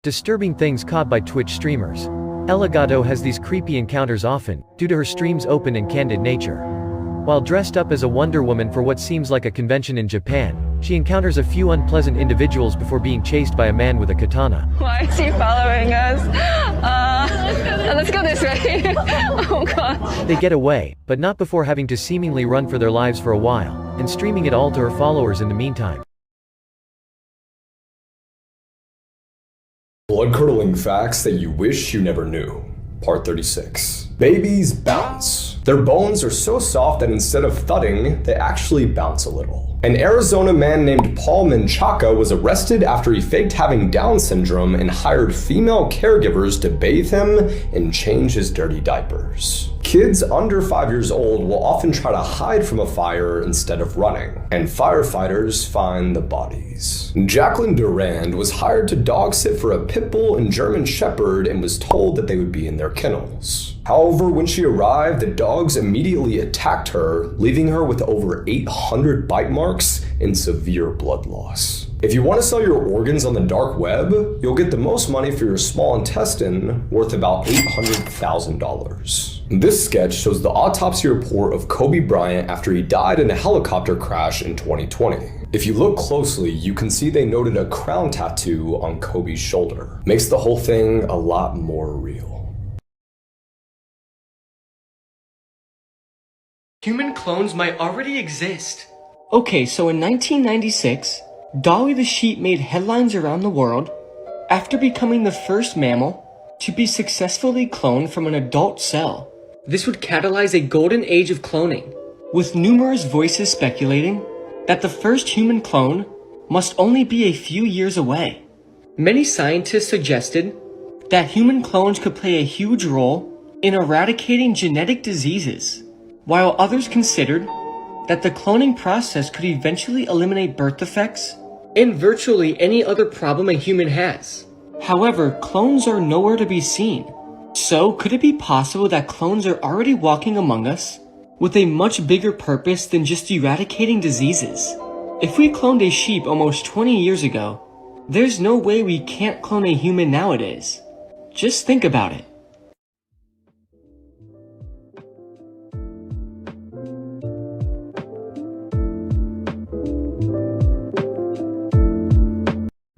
Disturbing things caught by Twitch streamers. Elagato has these creepy encounters often, due to her stream's open and candid nature. While dressed up as a Wonder Woman for what seems like a convention in Japan, she encounters a few unpleasant individuals before being chased by a man with a katana. Why is he following us? Let's go this way. Oh god. They get away, but not before having to seemingly run for their lives for a while, and streaming it all to her followers in the meantime. Blood-curdling facts that you wish you never knew. Part 36. Babies bounce. Their bones are so soft that instead of thudding, they actually bounce a little. An Arizona man named Paul Menchaca was arrested after he faked having Down syndrome and hired female caregivers to bathe him and change his dirty diapers. Kids under 5 years old will often try to hide from a fire instead of running, and firefighters find the bodies. Jacqueline Durand was hired to dog sit for a pit bull and German shepherd and was told that they would be in their kennels. However, when she arrived, the dogs immediately attacked her, leaving her with over 800 bite marks and severe blood loss. If you want to sell your organs on the dark web, you'll get the most money for your small intestine, worth about $800,000. This sketch shows the autopsy report of Kobe Bryant after he died in a helicopter crash in 2020. If you look closely, you can see they noted a crown tattoo on Kobe's shoulder. Makes the whole thing a lot more real. Human clones might already exist. Okay, so in 1996, Dolly the sheep made headlines around the world after becoming the first mammal to be successfully cloned from an adult cell. This would catalyze a golden age of cloning, with numerous voices speculating that the first human clone must only be a few years away. Many scientists suggested that human clones could play a huge role in eradicating genetic diseases, while others considered that the cloning process could eventually eliminate birth defects and virtually any other problem a human has. However, clones are nowhere to be seen. So, could it be possible that clones are already walking among us with a much bigger purpose than just eradicating diseases? If we cloned a sheep almost 20 years ago, there's no way we can't clone a human nowadays. Just think about it.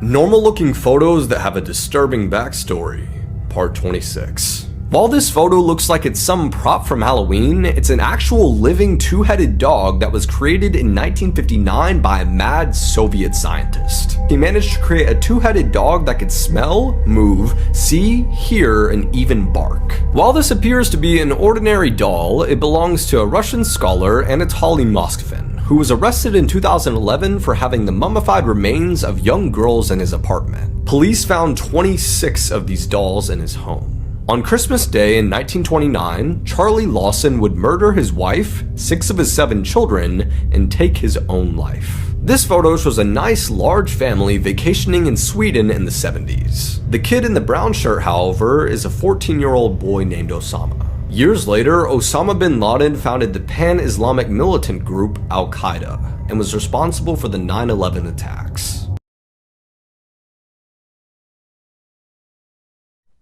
Normal-looking photos that have a disturbing backstory. Part 26. While this photo looks like it's some prop from Halloween, it's an actual living two-headed dog that was created in 1959 by a mad Soviet scientist. He managed to create a two-headed dog that could smell, move, see, hear, and even bark. While this appears to be an ordinary doll, it belongs to a Russian scholar, Anatoly Moskvin, who was arrested in 2011 for having the mummified remains of young girls in his apartment. Police found 26 of these dolls in his home. On Christmas Day in 1929, Charlie Lawson would murder his wife, 6 of his 7 children, and take his own life. This photo shows a nice large family vacationing in Sweden in the 70s. The kid in the brown shirt, however, is a 14-year-old boy named Osama. Years later, Osama bin Laden founded the pan-Islamic militant group Al-Qaeda and was responsible for the 9/11 attacks.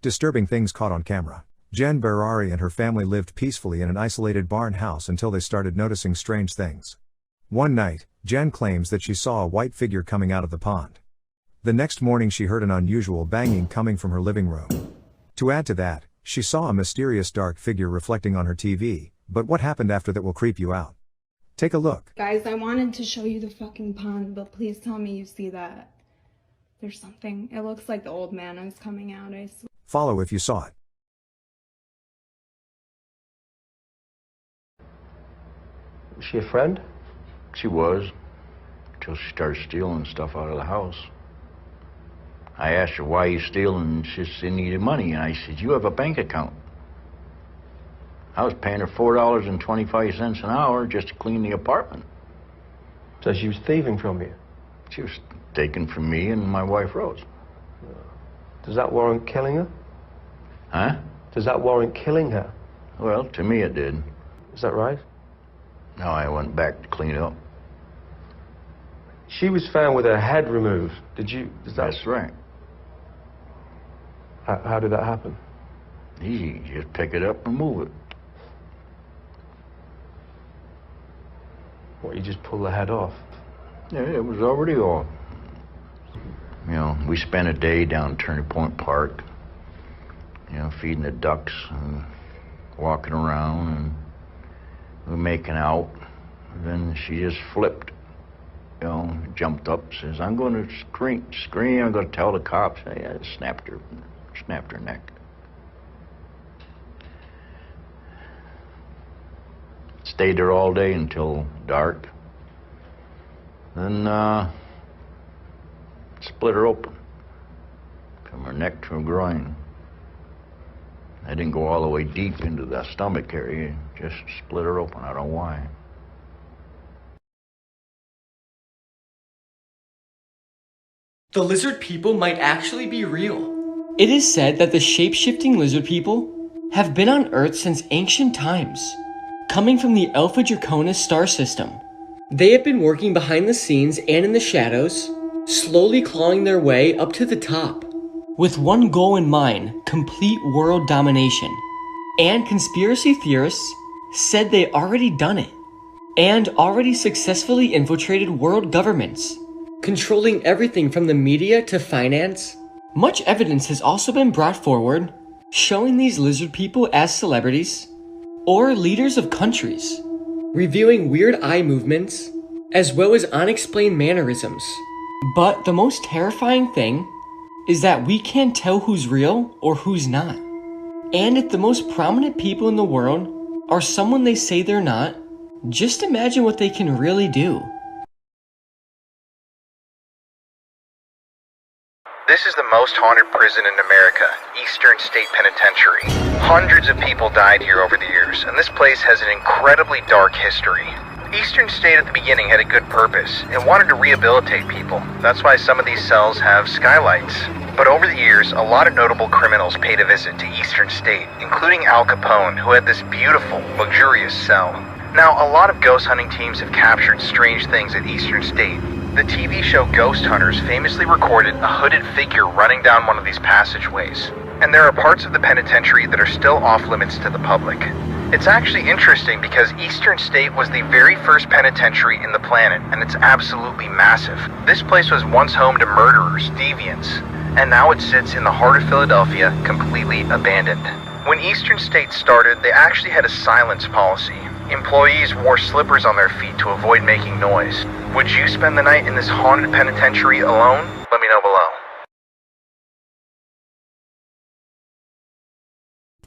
Disturbing things caught on camera. Jen Berari and her family lived peacefully in an isolated barn house until they started noticing strange things. One night, Jen claims that she saw a white figure coming out of the pond. The next morning she heard an unusual banging coming from her living room. To add to that, she saw a mysterious dark figure reflecting on her TV, but what happened after that will creep you out. Take a look. Guys, I wanted to show you the fucking pond, but please tell me you see that. There's something. It looks like the old man is coming out, I swear. Follow if you saw it. Was she a friend? She was, till she started stealing stuff out of the house. I asked her, why you stealing? And she said, she needed money. And I said, you have a bank account. I was paying her $4.25 an hour just to clean the apartment. So she was thieving from you? She was taking from me and my wife, Rose. Does that warrant killing her? Huh? Does that warrant killing her? Well, to me it did. Is that right? No, I went back to clean up. She was found with her head removed. Did you... That's right. How did that happen? Easy, just pick it up and move it. What, you just pull the head off? Yeah, it was already off. You know, we spent a day down Turning Point Park, you know, feeding the ducks and walking around, and we were making out. And then she just flipped, you know, jumped up, says, "I'm going to scream, I'm going to tell the cops." I snapped her neck. Stayed there all day until dark. Then split her open from her neck to her groin. I didn't go all the way deep into the stomach area, just split her open. I don't know why. The lizard people might actually be real. It is said that the shape-shifting lizard people have been on Earth since ancient times, coming from the Alpha Draconis star system. They have been working behind the scenes and in the shadows, slowly clawing their way up to the top, with one goal in mind: complete world domination. And conspiracy theorists said they already done it, and already successfully infiltrated world governments, controlling everything from the media to finance. Much evidence has also been brought forward showing these lizard people as celebrities or leaders of countries, revealing weird eye movements as well as unexplained mannerisms. But the most terrifying thing is that we can't tell who's real or who's not. And if the most prominent people in the world are someone they say they're not, just imagine what they can really do. This is the most haunted prison in America, Eastern State Penitentiary. Hundreds of people died here over the years, and this place has an incredibly dark history. Eastern State at the beginning had a good purpose. It wanted to rehabilitate people. That's why some of these cells have skylights. But over the years, a lot of notable criminals paid a visit to Eastern State, including Al Capone, who had this beautiful, luxurious cell. Now, a lot of ghost hunting teams have captured strange things at Eastern State. The TV show Ghost Hunters famously recorded a hooded figure running down one of these passageways. And there are parts of the penitentiary that are still off limits to the public. It's actually interesting because Eastern State was the very first penitentiary in the planet, and it's absolutely massive. This place was once home to murderers, deviants, and now it sits in the heart of Philadelphia, completely abandoned. When Eastern State started, they actually had a silence policy. Employees wore slippers on their feet to avoid making noise. Would you spend the night in this haunted penitentiary alone? Let me know below.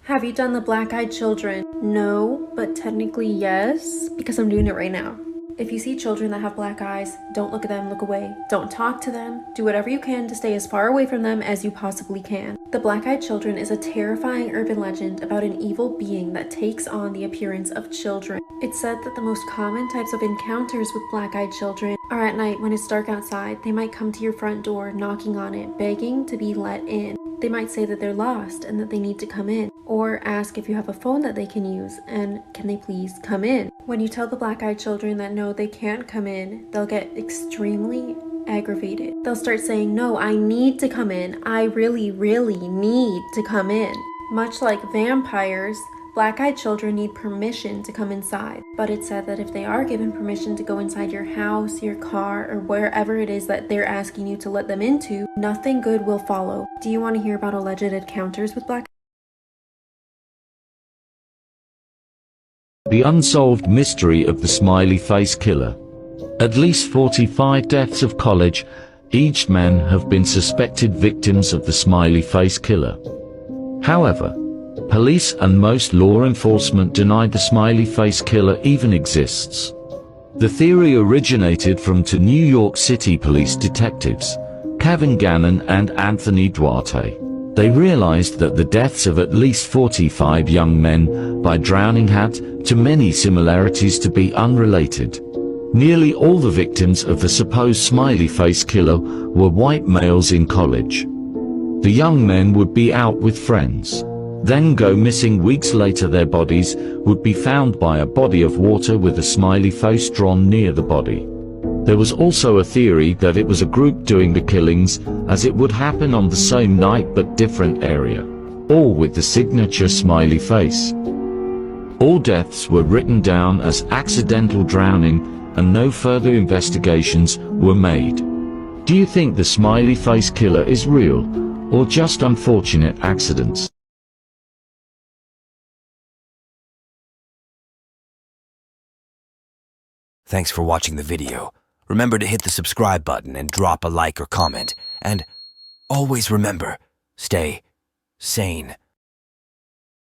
Have you done the black-eyed children? No, but technically yes, because I'm doing it right now. If you see children that have black eyes, don't look at them, look away. Don't talk to them. Do whatever you can to stay as far away from them as you possibly can. The black-eyed children is a terrifying urban legend about an evil being that takes on the appearance of children. It's said that the most common types of encounters with black-eyed children are at night when it's dark outside. They might come to your front door, knocking on it, begging to be let in. They might say that they're lost and that they need to come in, or ask if you have a phone that they can use and can they please come in. When you tell the black-eyed children that no, they can't come in, they'll get extremely aggravated. They'll start saying, no, I need to come in. I really, really need to come in. Much like vampires, black-eyed children need permission to come inside. But it's said that if they are given permission to go inside your house, your car, or wherever it is that they're asking you to let them into, nothing good will follow. Do you want to hear about alleged encounters with black? The unsolved mystery of the smiley face killer. At least 45 deaths of college-aged men have been suspected victims of the smiley face killer. However, police and most law enforcement deny the smiley face killer even exists. The theory originated from two New York City police detectives, Kevin Gannon and Anthony Duarte. They realized that the deaths of at least 45 young men by drowning had too many similarities to be unrelated. Nearly all the victims of the supposed smiley face killer were white males in college. The young men would be out with friends, then go missing weeks later. Their bodies would be found by a body of water with a smiley face drawn near the body. There was also a theory that it was a group doing the killings, as it would happen on the same night but different area, all with the signature smiley face. All deaths were written down as accidental drowning, and no further investigations were made. Do you think the smiley face killer is real, or just unfortunate accidents? Thanks for watching the video. Remember to hit the subscribe button and drop a like or comment. And always remember, stay sane.